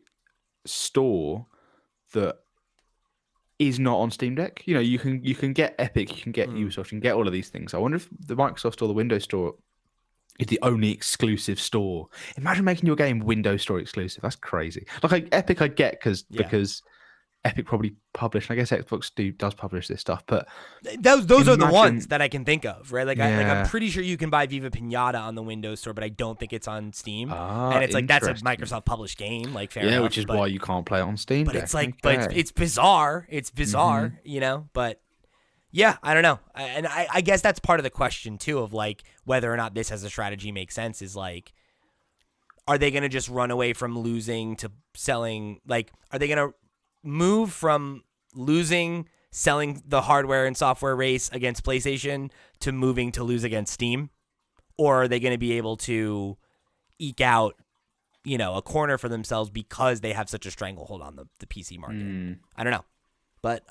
store that is not on Steam Deck. You can get Epic, you can get Ubisoft, you can get all of these things. I wonder if the Microsoft Store, the Windows Store, is the only exclusive store. Imagine making your game Windows Store exclusive. That's crazy. Like Epic, I get because Epic probably publish. I guess Xbox does publish this stuff, but those are the ones that I can think of, right? Like, I'm pretty sure you can buy Viva Pinata on the Windows Store, but I don't think it's on Steam. And it's like that's a Microsoft published game, like fair enough. Which is why you can't play it on Steam. But it's like, but it's bizarre. It's bizarre, But yeah, I don't know, and I guess that's part of the question too of like whether or not this as a strategy makes sense. Is like, are they going to just run away from losing to selling? Like, are they going to move from selling the hardware and software race against PlayStation to moving to lose against Steam? Or are they going to be able to eke out, a corner for themselves because they have such a stranglehold on the PC market? I don't know. But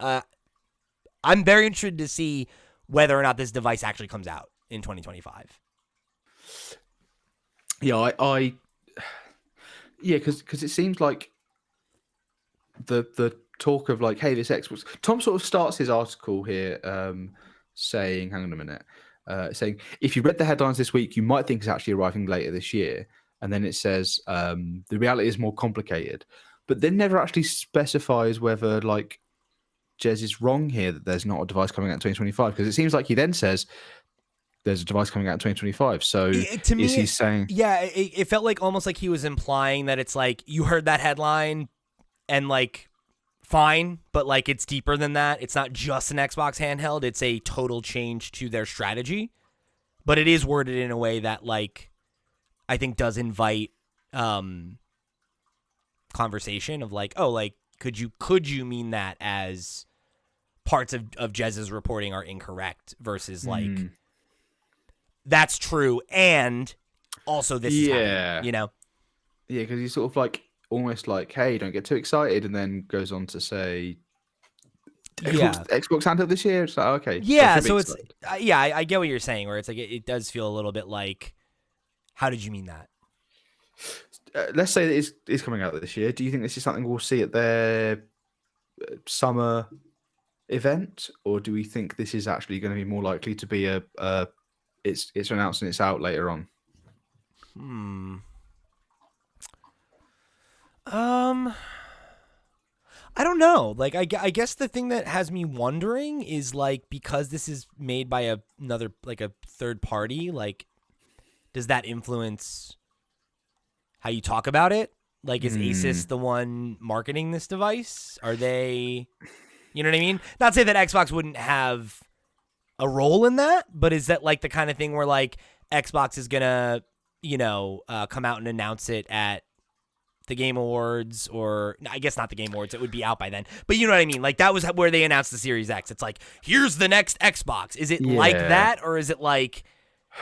I'm very interested to see whether or not this device actually comes out in 2025. Yeah, because it seems like the talk of like, hey, this Xbox. Tom sort of starts his article here saying, hang on a minute, saying if you read the headlines this week, you might think it's actually arriving later this year, and then it says the reality is more complicated, but then never actually specifies whether like Jez is wrong here that there's not a device coming out in 2025, because it seems like he then says there's a device coming out in 2025. So to me, is he saying? Yeah, it felt like almost like he was implying that it's like you heard that headline and like fine, but like it's deeper than that. It's not just an Xbox handheld. It's a total change to their strategy, but it is worded in a way that like I think does invite conversation of like, oh, like could you mean that as parts of Jez's reporting are incorrect versus like that's true and also this is happening, Yeah, because he's sort of like almost like, hey, don't get too excited, and then goes on to say Xbox handheld this year. It's like, okay, so it's I get what you're saying, where it's like it does feel a little bit like, how did you mean that? Let's say that it's coming out this year. Do you think this is something we'll see at their summer event, or do we think this is actually going to be more likely to be it's announced and it's out later on? I don't know. Like, I guess the thing that has me wondering is, like, because this is made by another, like, a third party, like, does that influence how you talk about it? Like, is ASUS the one marketing this device? Are they, you know what I mean? Not to say that Xbox wouldn't have a role in that, but is that, like, the kind of thing where, like, Xbox is going to, come out and announce it at the Game Awards, or I guess not the Game Awards, it would be out by then. But you know what I mean? Like, that was where they announced the Series X. It's like, here's the next Xbox. Is it like that, or is it like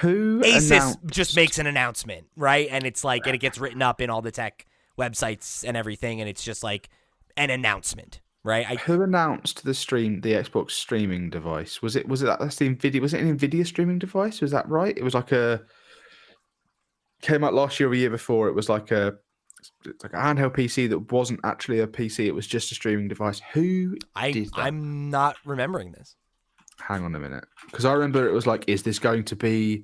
ASUS just makes an announcement, right? And it's like, and it gets written up in all the tech websites and everything, and it's just like an announcement, right? Who announced the Xbox streaming device? Was it that's the Nvidia? Was it an Nvidia streaming device? Was that right? It was like came out last year or the year before. It was like a handheld PC that wasn't actually a PC. It was just a streaming device. Who did that? I'm not remembering this. Hang on a minute, because I remember it was like, is this going to be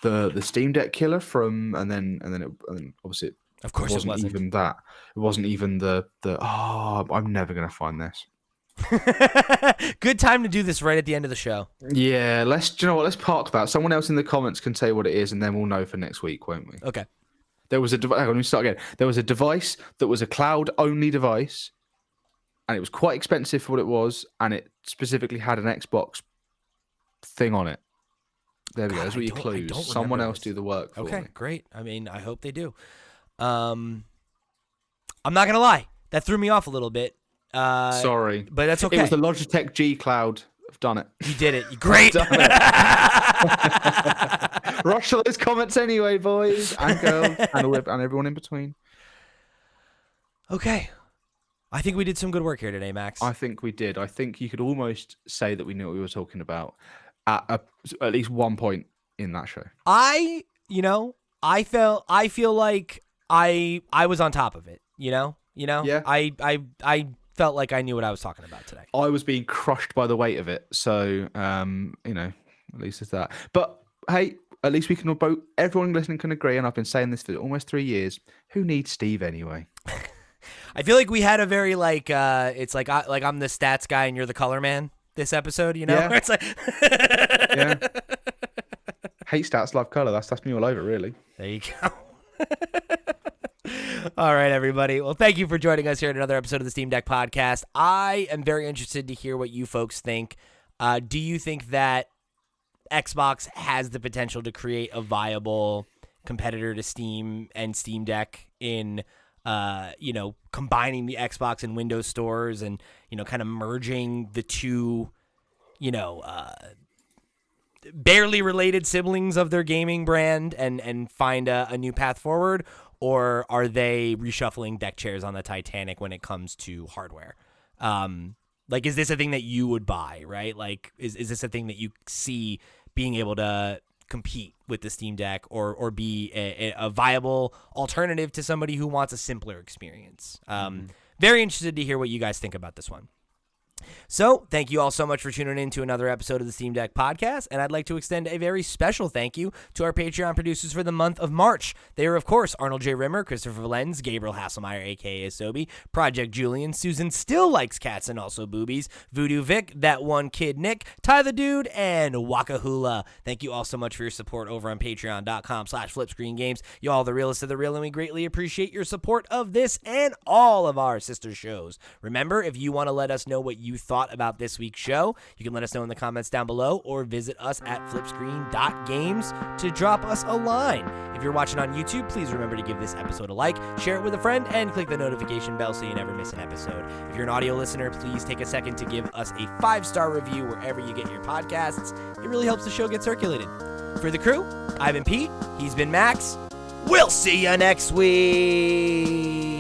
the Steam Deck killer from? And then obviously, of course, it wasn't even that. It wasn't even the. I'm never gonna find this. Good time to do this right at the end of the show. Yeah, do you know what? Let's park that. Someone else in the comments can say what it is, and then we'll know for next week, won't we? Okay. There was a device. Let me start again. There was a device that was a cloud-only device, and it was quite expensive for what it was, and it specifically had an Xbox thing on it. There we go. Those were your clues. Someone else do the work for me. Okay, great. I mean, I hope they do. I'm not gonna lie. That threw me off a little bit. Sorry, but that's okay. It was the Logitech G Cloud. I've done it. You did it. Great. Rush to those comments anyway, boys and girls, and everyone in between. Okay. I think we did some good work here today, Max. I think we did. I think you could almost say that we knew what we were talking about at least one point in that show. I feel like I was on top of it, Yeah. I felt like I knew what I was talking about today. I was being crushed by the weight of it. So, at least it's that. But hey, at least we can both, everyone listening can agree, and I've been saying this for almost 3 years, who needs Steve anyway? I feel like we had a very it's like I'm the stats guy and you're the color man this episode, Yeah. It's like Yeah. Hate stats, love color. That's me all over, really. There you go. All right, everybody. Well, thank you for joining us here at another episode of the Steam Deck Podcast. I am very interested to hear what you folks think. Do you think that Xbox has the potential to create a viable competitor to Steam and Steam Deck in combining the Xbox and Windows stores and, kind of merging the two, barely related siblings of their gaming brand and find a new path forward? Or are they reshuffling deck chairs on the Titanic when it comes to hardware? Is this a thing that you would buy, right? Like, is this a thing that you see being able to compete with the Steam Deck or be a viable alternative to somebody who wants a simpler experience? Very interested to hear what you guys think about this one. So, thank you all so much for tuning in to another episode of the Steam Deck Podcast, and I'd like to extend a very special thank you to our Patreon producers for the month of March. They are, of course, Arnold J. Rimmer, Christopher Valenz, Gabriel Hasselmeyer, a.k.a. Asobi, Project Julian, Susan Still Likes Cats and Also Boobies, Voodoo Vic, That One Kid Nick, Ty the Dude, and Wakahula. Thank you all so much for your support over on patreon.com/flipscreengames. You all the realest of the real, and we greatly appreciate your support of this and all of our sister shows. Remember, if you want to let us know what you thought about this week's show, you can let us know in the comments down below or visit us at flipscreen.games to drop us a line. If you're watching on YouTube, please remember to give this episode a like, share it with a friend, and click the notification bell so you never miss an episode. If you're an audio listener, please take a second to give us a 5-star review wherever you get your podcasts. It really helps the show get circulated. For the crew, I've been Pete, he's been Max. We'll see you next week.